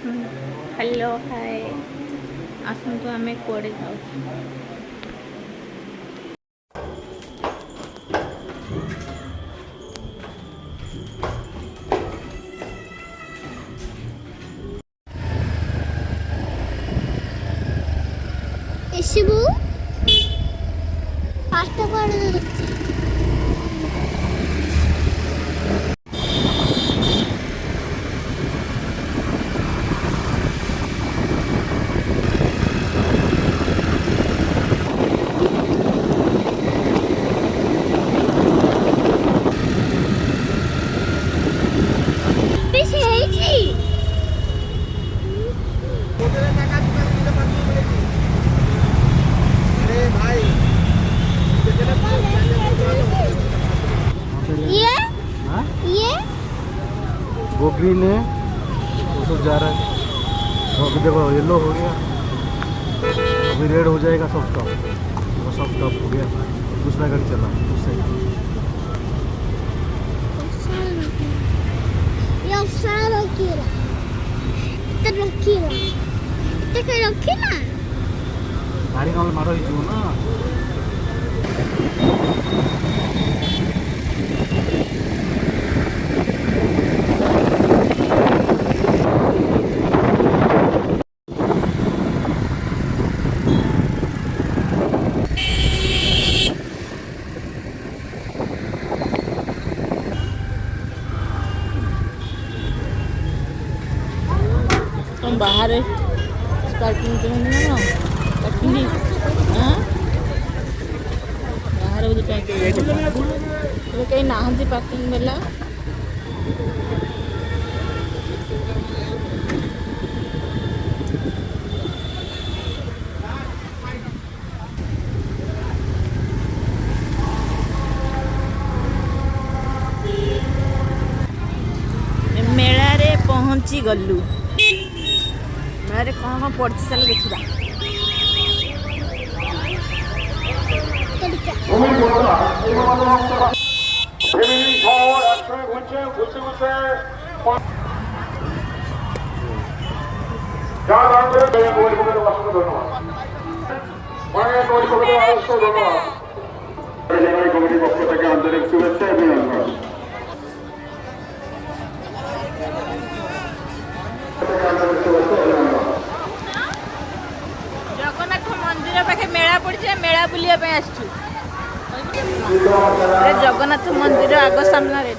Hello hi आसतु आम कड़े जाऊँ एसबू पास्ता कर वो ग्रीन है वो सब जा रहा है। वो अभी देखो येलो हो गया, अभी रेड हो जाएगा सब स्टॉप। वो सब स्टॉप हो गया, दूसरा गाड़ी चला उससे। गाड़ी नल मार ना तुम बाहर पार्किंग ना पार्किंग बाहर बोलते कहीं ना पार्किंग वाला मेला रे पहुँची गलु मेरे कौन कौन पड़ी चल देखा आंतरिक शुभेच्छा अभिनंदन। जगन्नाथ मंदिर पाखे मेला पड़ी मेला बुलिया आसचु जगन्नाथ मंदिर आग सामने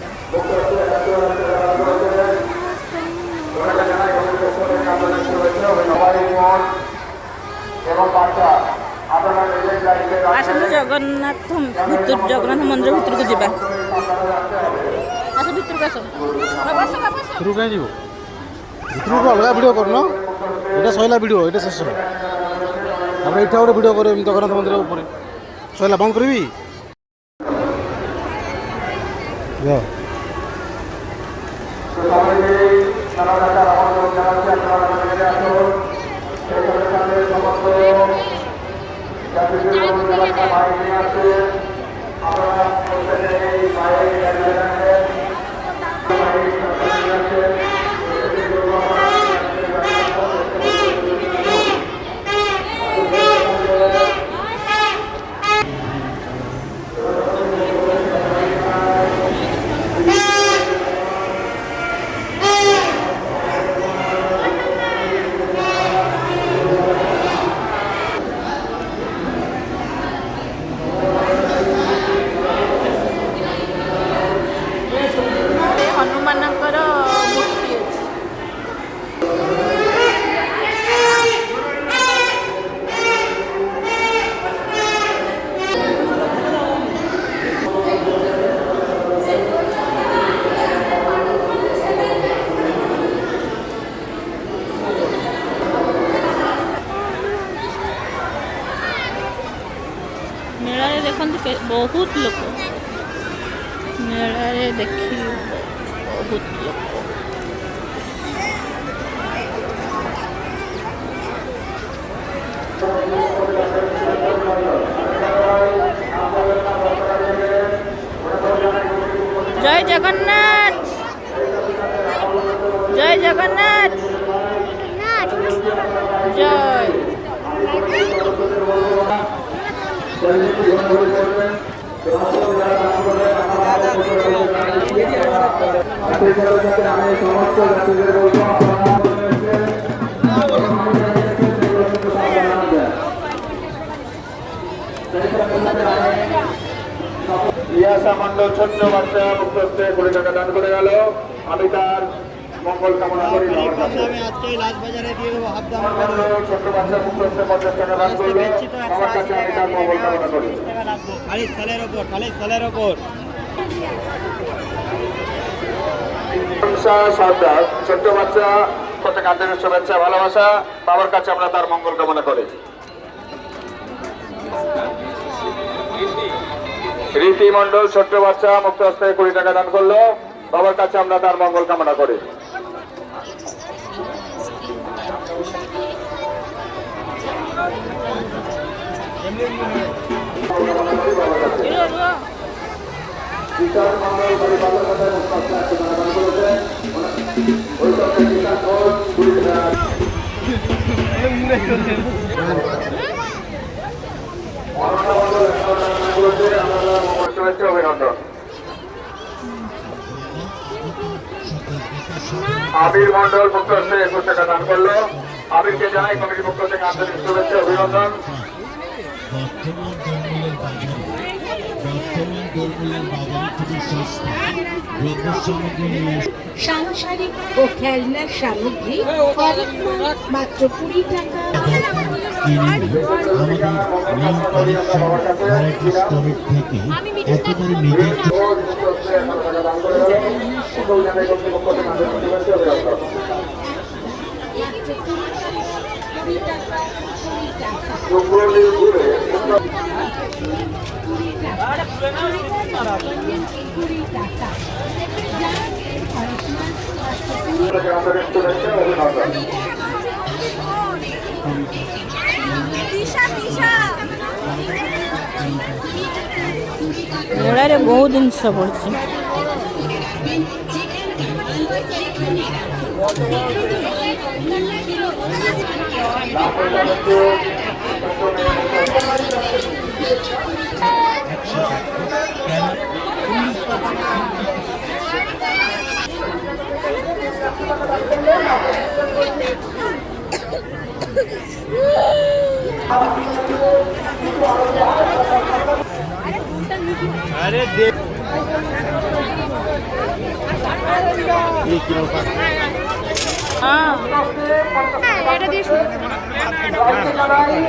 आसतु जगन्नाथ जगन्नाथ मंदिर भितर को जावा आस भितर को आस भितर कहीं जीव भितर को अलग वीडियो करन ये सैला वीडियो ये शेष तापर ये गोटे वीडियो कर जगन्नाथ मंदिर ऊपर सैला बंद करी हनुमानकर मूर्ति अच्छी मेला देखते बहुत लोक मेला देखी बहुत लोक जय जगन्नाथ जय जगन्नाथ। জয়। ইয়াসা মন্ডল ছোট্ট বাচ্চা মুক্ত হস্তে 20 টাকা দান করে গেল। আমি তার মঙ্গল কামনা করি। আজকে লাস্ট বাজারে দিয়ে দেবো হাফ দাম ছোট্ট বাচ্চা মুক্ত হস্তে 50 টাকা দান করলো। আমার কাছে আমি তার মঙ্গল কামনা করি। খালি সালের ওপর সর্দার ছোট্ট বাচ্চা প্রত্যেক আন্তরিক শুভেচ্ছা ভালোবাসা। বাবার কাছে আমরা তার মঙ্গল কামনা করি। রীতি মন্ডল ছোট্ট বাচ্চা মুক্ত হস্তে 20 টাকা দান করলো। বাবার কাছে আমরা তার মঙ্গল কামনা করি। শুভেচ্ছা অভিনন্দন। আবির মন্ডল মুক্ত হস্তে 21 টাকা দান করলো। আবিরকে জানাই কমিটির পক্ষ থেকে আন্তরিক শুভেচ্ছা অভিনন্দন। সাংসারিক ও খেলনার সামগ্রী মাত্র 20 টাকা। আমাদের নিউ কালেকশন ভ্যারাইটি স্টোরের থেকে একেবারে নিজের ମେଳାରେ ବହୁତ ଜିନିଷ ପଡ଼ିଛି।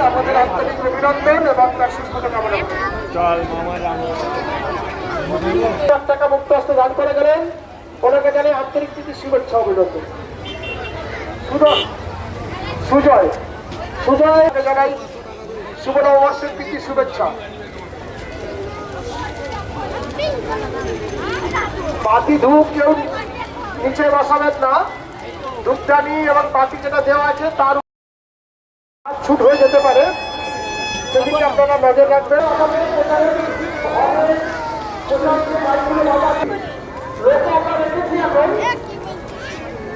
আমাদের আন্তরিক অভিনন্দন এবং তার সুস্থতা কামনা করি। 1 টাকা মুক্ত হস্তে দান করে গেলেন। ওনাকে জানাই আন্তরিক প্রীতি শুভেচ্ছা অভিনন্দন। সুজয় জানাই শুভ নববর্ষের প্রীতি শুভেচ্ছা। বাতি ধূপ কেউ নিচে বসাবেন না। ধূপদানি এবং বাতি যেটা দেওয়া আছে তার ছুট হয়ে যেতে পারে, সেদিকে আপনারা নজর রাখবেন।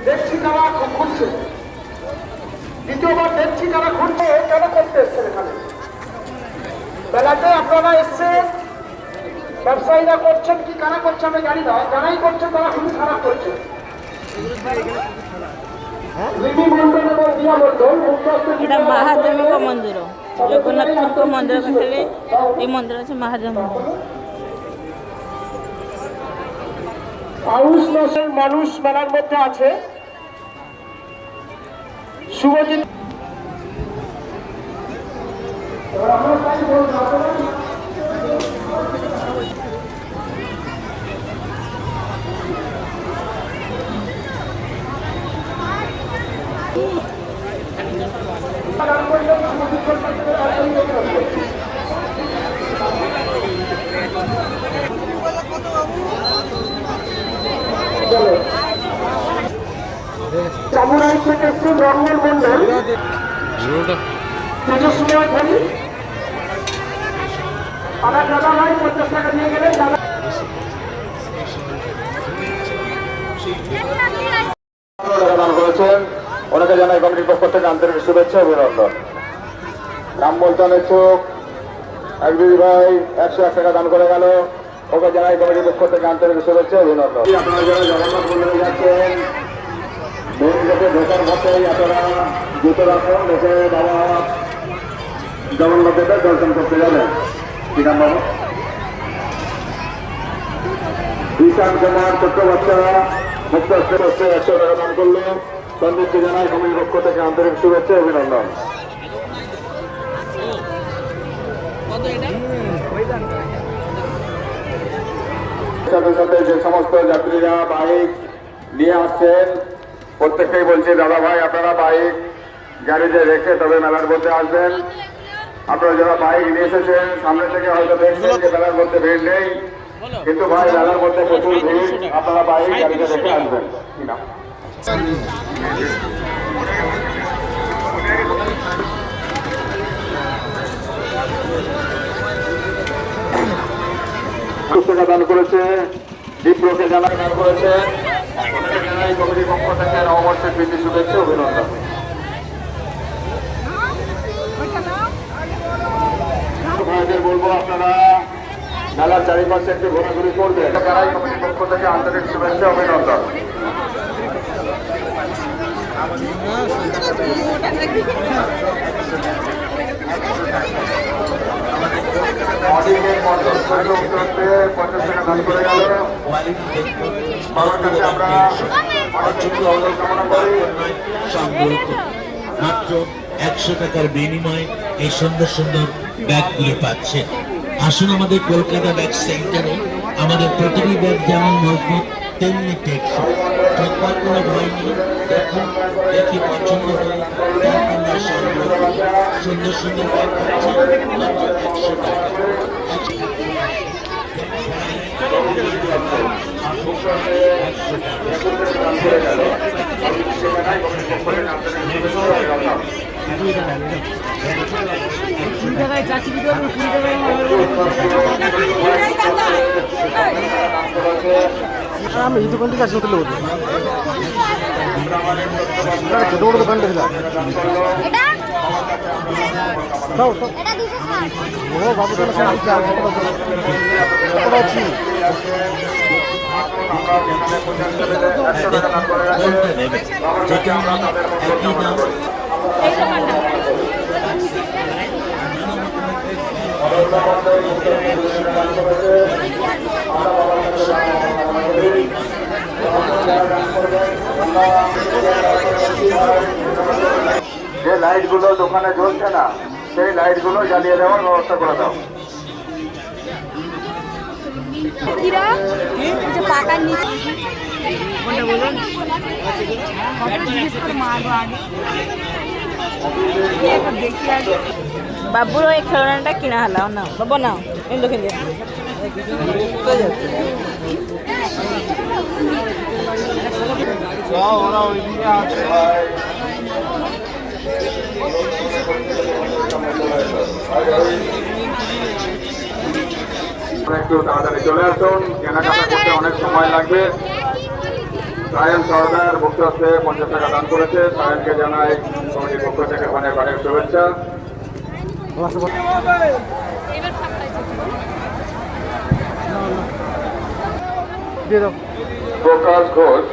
দেখছি তারা ঘুরছে, দ্বিতীয়বার দেখছি তারা ঘুরছে। কেন করতে এসছেন এখানে? বেলাতে আপনারা এসছেন, ব্যবসায়ীরা করছেন কি কারা করছে আমি জানি না, যারাই করছেন তারা খুবই খারাপ করছে। এটা মহাদেবଙ୍କ ମନ୍ଦିର, ଜଗନ୍ନାଥଙ୍କ ମନ୍ଦିର ପାଖରେ এই ମନ୍ଦିର ଅଛି ମହାଦେବ ମନ୍ଦିର। আউশ মাসের মানুষ মেলার মধ্যে আছে। শুভজিৎ চামুরাই থেকে এসছেন রঙ্গল মন্ডল, পুজোর সময় ধরি আমার দাদা ভাই 50 টাকা দিয়ে গেলেন। দাদা দান করেছেন। ওনাকে জানাই কমিটির পক্ষ থেকে আন্তরিক শুভেচ্ছা অভিনন্দন। নাম বলতে অনিচ্ছুক এক দিদি ভাই 101 টাকা দান করে গেল, ওকে জানাই কমিটির পক্ষ থেকে আন্তরিক শুভেচ্ছা অভিনন্দন। আপনারা যারা জগন্নাথ মন্দিরে যাচ্ছেন মেন গেটে ঢোকার পথেই আপনারা জুতো রাখুন, রেখে বাবা জগন্নাথ দেবের দর্শন করতে যাবেন। কি নাম বাবা? ঈশান কুমার ছোট্ট বাচ্চারা মুক্ত হস্তে 100 টাকা দান করলো, সন্দীপকে জানাই কমিটির পক্ষ থেকে আন্তরিক শুভেচ্ছা অভিনন্দন। সাথে সাথে যে সমস্ত যাত্রীরা বাইক নিয়ে আসছেন প্রত্যেককেই বলছি দাদা ভাই আপনারা বাইক গ্যারেজে রেখে তবে মেলার মধ্যে আসবেন। আপনারা যারা বাইক নিয়ে এসেছেন সামনে থেকে হয়তো দেখছেন যে মেলার মধ্যে ভিড় নেই, কিন্তু ভাই মেলার মধ্যে প্রচুর ভিড়, আপনারা বাইক গ্যারেজে রেখে আসবেন। কি নাম? টাকা দান করেছে, দীপ্রকে জানাই দান করেছে, জানাই কমিটির পক্ষ থেকে নববর্ষের প্রীতি শুভেচ্ছা অভিনন্দন। ভাইদের বলবো আপনারা মেলার চারিপাশে একটু ঘোরাঘুরি করবেন, জানাই কমিটির পক্ষ থেকে আন্তরিক শুভেচ্ছা অভিনন্দন। অডিকের মধ্যে 50 টাকা দান করে গেল, বাবার কাছে আমরা কামনা করি। মাত্র 100 টাকার বিনিময়ে এই সুন্দর সুন্দর ব্যাগগুলি পাচ্ছে। আসুন আমাদের কলকাতা ব্যাগ সেন্টারে, আমাদের প্রতিটি ব্যাগ যেমন মজবুত তেমনি টেকসই, ঠকবার কোনো ভয় নেই। দেখুন, দেখি পছন্দ হলে আপনার সংগ্রহ করুন। সুন্দর সুন্দর ব্যাগ পাচ্ছে মাত্র 100 টাকা। আমি এই দোকান থেকে আসলে তুলে বলবো ছোট বড় দোকান থেকে দাও ও বাবু আছি যেটা একই দাম। যে লাইটগুলো দোকানে জ্বলছে না সেই লাইটগুলো জ্বালিয়ে দেওয়ার ব্যবস্থা করে দাও। বাবুর ওই খেলনাটা কিনা হলো না বাবা, না এই দেখেন একটু তাড়াতাড়ি চলে আসুন, কেনাকাটা করতে অনেক সময় লাগবে। সায়ন সরকার মুক্ত হস্তে 50 টাকা দান করেছে, সায়নকে জানাই কমিটির পক্ষ থেকে অনেক অনেক শুভেচ্ছা। প্রকাশ ঘোষ